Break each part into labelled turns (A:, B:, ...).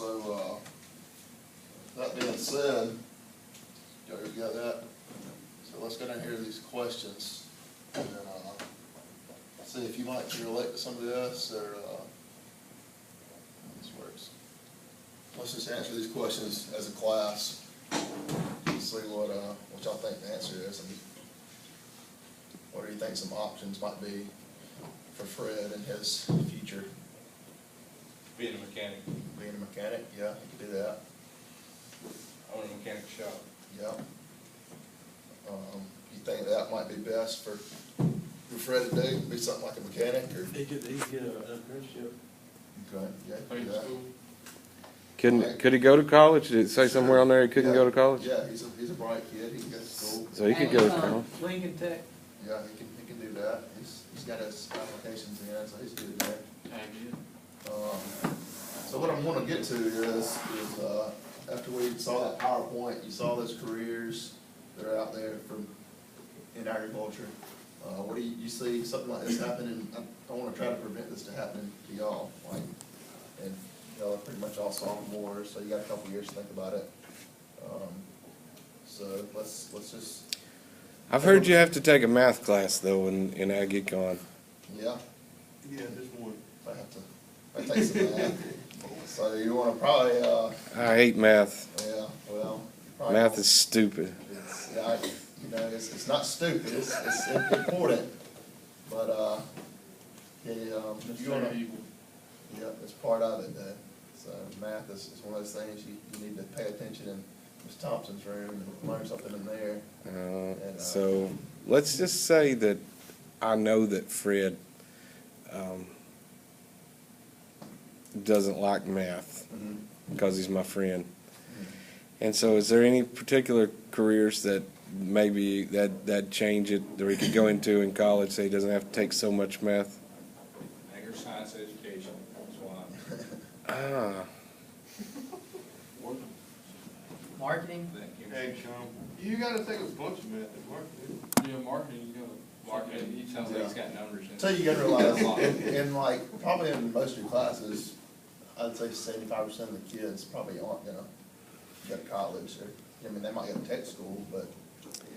A: So, that being said, y'all got that? So let's go down here to these questions, and, see if you might relate to some of this, or, this works. Let's just answer these questions as a class, and see what y'all think the answer is, and what do you think some options might be for Fred and his future?
B: Being a mechanic.
A: Being a mechanic, yeah, you could do that.
B: I own a mechanic shop.
A: Yeah. You think that might be best for Fred to do, be something like a mechanic, or?
C: He could get an apprenticeship.
A: Okay, yeah, he could do that.
D: Could he go to college? Did it say somewhere on there he couldn't go to college?
A: Yeah, he's a bright kid, he can go to school.
D: So he could go to college.
C: Lincoln Tech.
A: Yeah, he can do that. He's got his applications in, so he's good there. So what I'm gonna get to is after we saw that PowerPoint, you saw those careers that are out there in agriculture. What do you see something like this happening? I wanna try to prevent this to happening to y'all, and y'all are pretty much all sophomores, so you got a couple years to think about it. So let's just.
D: I've heard you have to take a math class though in Ag Econ.
A: Yeah.
C: Yeah, just one.
A: I take some math. So you wanna probably,
D: I hate math.
A: yeah, well. you probably
D: Math
A: won't-
D: is stupid.
A: It's not stupid, it's important, but, yeah, you wanna, yeah, it's part of it, though. So math is one of those things you need to pay attention in Ms. Thompson's room and learn something in there.
D: So let's just say that I know that Fred doesn't like math because he's my friend. And so is there any particular careers that maybe that change it, or he could go into in college so he doesn't have to take so much math?
B: Agri-science education, that's why.
D: Ah,
C: Marketing?
E: You gotta take a bunch of math in marketing.
B: Yeah, marketing, you know, marketing, it sounds like it's got numbers in it.
A: So you gotta realize, in like, probably in most of your classes, I'd say 75% of the kids probably aren't gonna go to college, or, I mean, they might go to tech school, but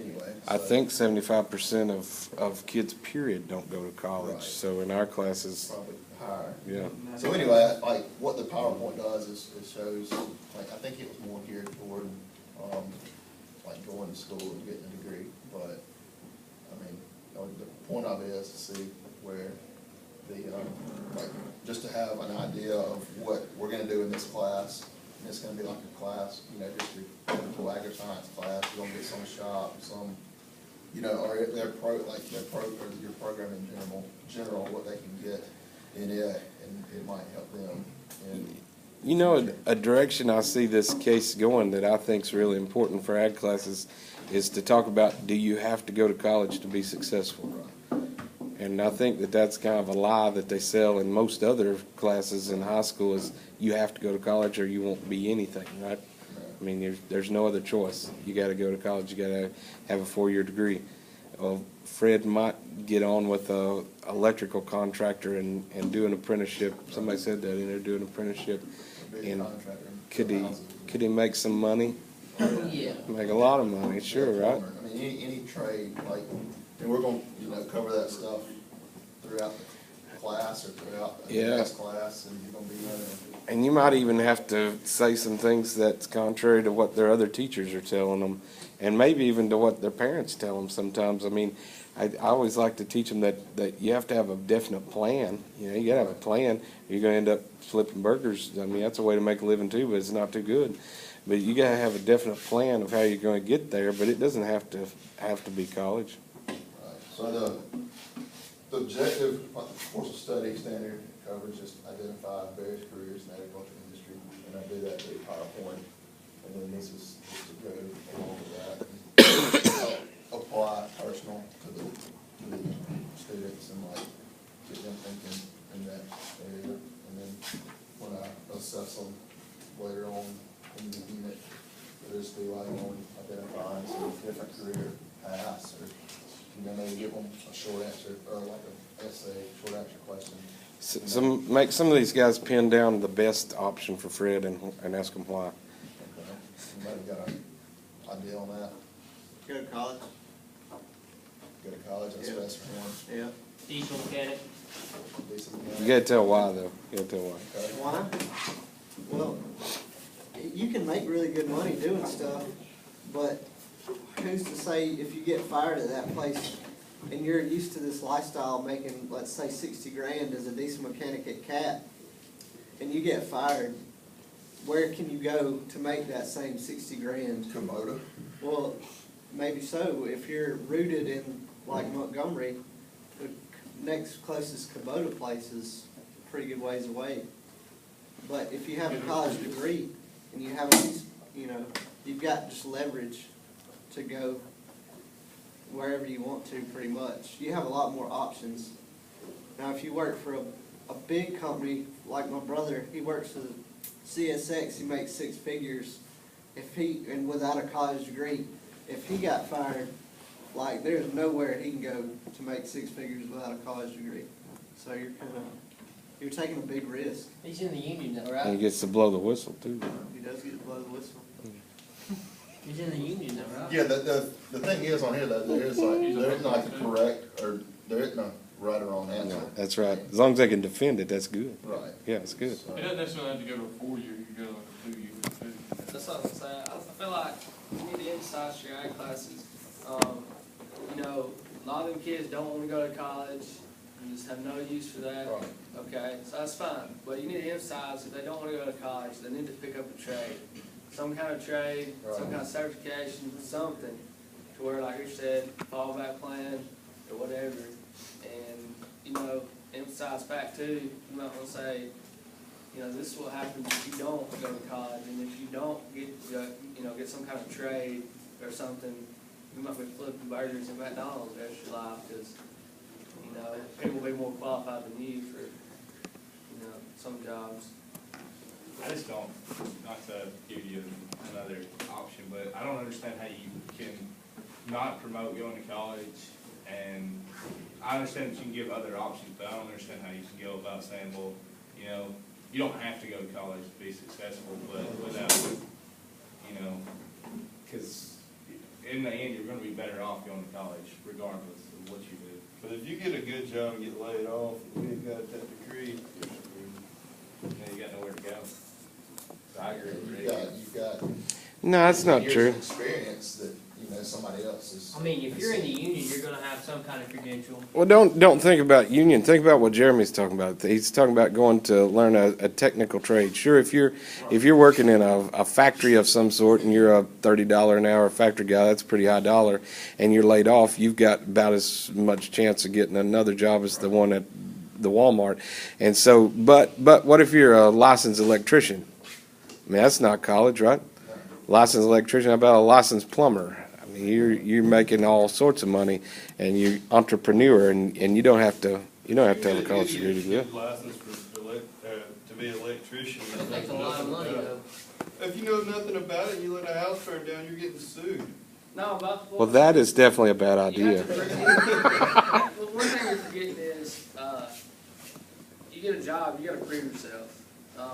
A: anyway.
D: I
A: so
D: think 75% of kids, period, don't go to college.
A: Right.
D: So in our classes,
A: probably higher.
D: yeah.
A: So anyway, like, what the PowerPoint does is it shows, like, I think it was more geared toward, like, going to school and getting a degree, but, I mean, the point of it is to see where like, just to have an idea of what we're gonna do in this class, and it's gonna be like a class, just your typical agri-science class, you're gonna get some shop, some, or or your program in general, what they can get in it, and it might help them. And
D: You know, a direction I see this case going that I think is really important for ag classes is to talk about, do you have to go to college to be successful? And I think that that's kind of a lie that they sell in most other classes in high school, is you have to go to college or you won't be anything, right? I mean, there's no other choice. You got to go to college. You got to have a 4-year degree. Well, Fred might get on with a electrical contractor and do an apprenticeship. Somebody said that in there, do an apprenticeship. And could he make some money?
C: Yeah.
D: Make a lot of money, sure, right?
A: I mean, any trade, like, and we're gonna, cover that stuff throughout the class or throughout the next class, and you're gonna be in it.
D: And you might even have to say some things that's contrary to what their other teachers are telling them, and maybe even to what their parents tell them sometimes. I mean, I always like to teach them that you have to have a definite plan. You gotta have a plan. You're gonna end up flipping burgers. I mean, that's a way to make a living too, but it's not too good. But you gotta have a definite plan of how you're gonna get there, but it doesn't have to be college.
A: Right. So the objective, like the course of study standard, covers just identify various careers in the agricultural industry, and I do that through PowerPoint, and then this is just to go along with that and apply personal to the students and like get them thinking in that area, and then when I assess them later on in the unit, there's the like on identifying some different career paths, or maybe give them a short answer or like a essay, short answer question.
D: Make some of these guys pin down the best option for Fred and ask him why.
A: Okay. Somebody got an idea on that?
F: Go to college.
A: Go to college, that's
F: Yeah.
A: best for one.
F: Yeah.
C: Diesel mechanic.
A: Decent
D: You
A: amount.
D: gotta tell why though. You gotta tell why.
A: Okay.
F: Why? Well, you can make really good money doing stuff, but who's to say if you get fired at that place and you're used to this lifestyle making, let's say, 60 grand as a diesel mechanic at CAT, and you get fired, where can you go to make that same 60 grand?
A: Kubota.
F: Well, maybe so. If you're rooted in, like, Montgomery, the next closest Kubota place is a pretty good ways away. But if you have a college degree and you have these, you know, you've got just leverage to go wherever you want to, pretty much. You have a lot more options. Now, if you work for a big company, like my brother, he works at CSX, he makes 6 figures. And without a college degree, if he got fired, like, there's nowhere he can go to make 6 figures without a college degree. So you're taking a big risk.
C: He's in the union though,
D: And he
C: right?
D: gets to blow the whistle too.
F: He does get to blow the whistle.
C: He's in the union though, right?
A: Yeah, the thing is on here, though, there is not the correct, or there is no right or wrong answer.
D: No, that's right. As long as they can defend it, that's good.
A: Right.
D: Yeah, it's good.
A: So-
B: It doesn't necessarily have to go to a 4-year, you can go to like a 2-year too.
G: That's what I'm saying. I feel like you need to emphasize your ag classes. You know, a lot of them kids don't want to go to college and just have no use for that.
A: Right.
G: Okay, so that's fine. But you need to emphasize if they don't want to go to college, they need to pick up a trade. Some kind of trade, some
A: Right.
G: kind of certification, something to where, like you said, fallback plan or whatever. And, you know, emphasize back too, you might want to say, you know, this is what happens if you don't go to college, and if you don't get, you know, get some kind of trade or something, you might be flipping burgers at McDonald's the rest of your life, because, you know, people will be more qualified than you for, you know, some jobs.
B: I just don't, not to give you another option, but I don't understand how you can not promote going to college, and I understand that you can give other options, but I don't understand how you can go about saying, well, you know, you don't have to go to college to be successful, but without, you know, because in the end, you're gonna be better off going to college regardless of what you do.
E: But if you get a good job and get laid off, and you ain't got that degree,
B: And you got nowhere to go. So I agree with
A: You've got
D: No, that's not
A: years
D: true.
A: of experience that, you know, somebody else is.
C: I mean, if you're in the union, you're gonna have some kind of credential.
D: Well, don't think about union. Think about what Jeremy's talking about. He's talking about going to learn a technical trade. Sure, if you're working in a factory of some sort and you're a $30 an hour factory guy, that's pretty high dollar, and you're laid off, you've got about as much chance of getting another job as the one at the Walmart. And so, but what if you're a licensed electrician? I mean, that's not college, right? Licensed electrician. How about a licensed plumber? I mean, you're making all sorts of money, and you're entrepreneur, and you don't have to have a college degree to do it.
E: license to be an electrician.
C: That takes a lot of money though.
E: If you know nothing about it, and you let a house burn down, you're getting sued.
G: No, but
D: Well, that is definitely a bad
G: you
D: idea.
G: have to forget, well, one thing you're forgetting is, you get a job, you gotta prove yourself.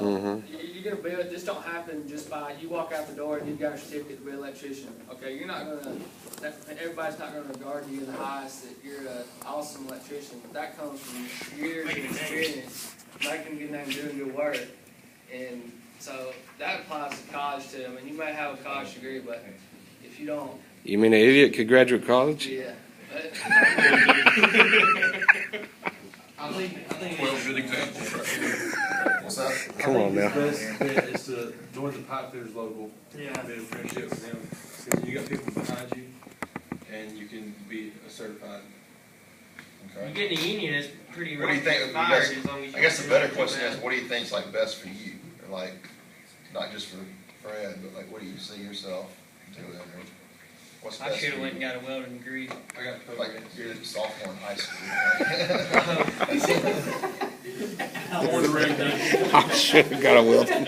G: You're gonna build, this don't happen just by, you walk out the door and you've got a certificate to be an electrician. Okay, you're not gonna, everybody's not gonna regard you in the highest that you're an awesome electrician. That comes from years of experience, making good name, doing good work. And so that applies to college too. I mean, you may have a college degree, but if you don't,
D: You mean an idiot could graduate college?
G: yeah.
C: I think.
B: Well, good example.
A: What's that?
D: Come on now.
H: Best bet is to join the pipe fitters local.
C: Yeah.
H: Be a friendship with them, because you got people behind you, and you can be certified.
C: You get in the union, it's pretty
I: What do you
C: rough.
I: think?
C: Fired as long as
I: I guess the
C: you-
I: better question is, what do you think's like best for you? Or like, not just for Fred, but like, what do you see yourself doing? Or what's
C: I
I: best
C: should've
I: for
C: went and
I: you?
C: got a welding degree.
H: I got the
I: Like, you're a sophomore in high school.
B: For the record,
D: I should have got a welding.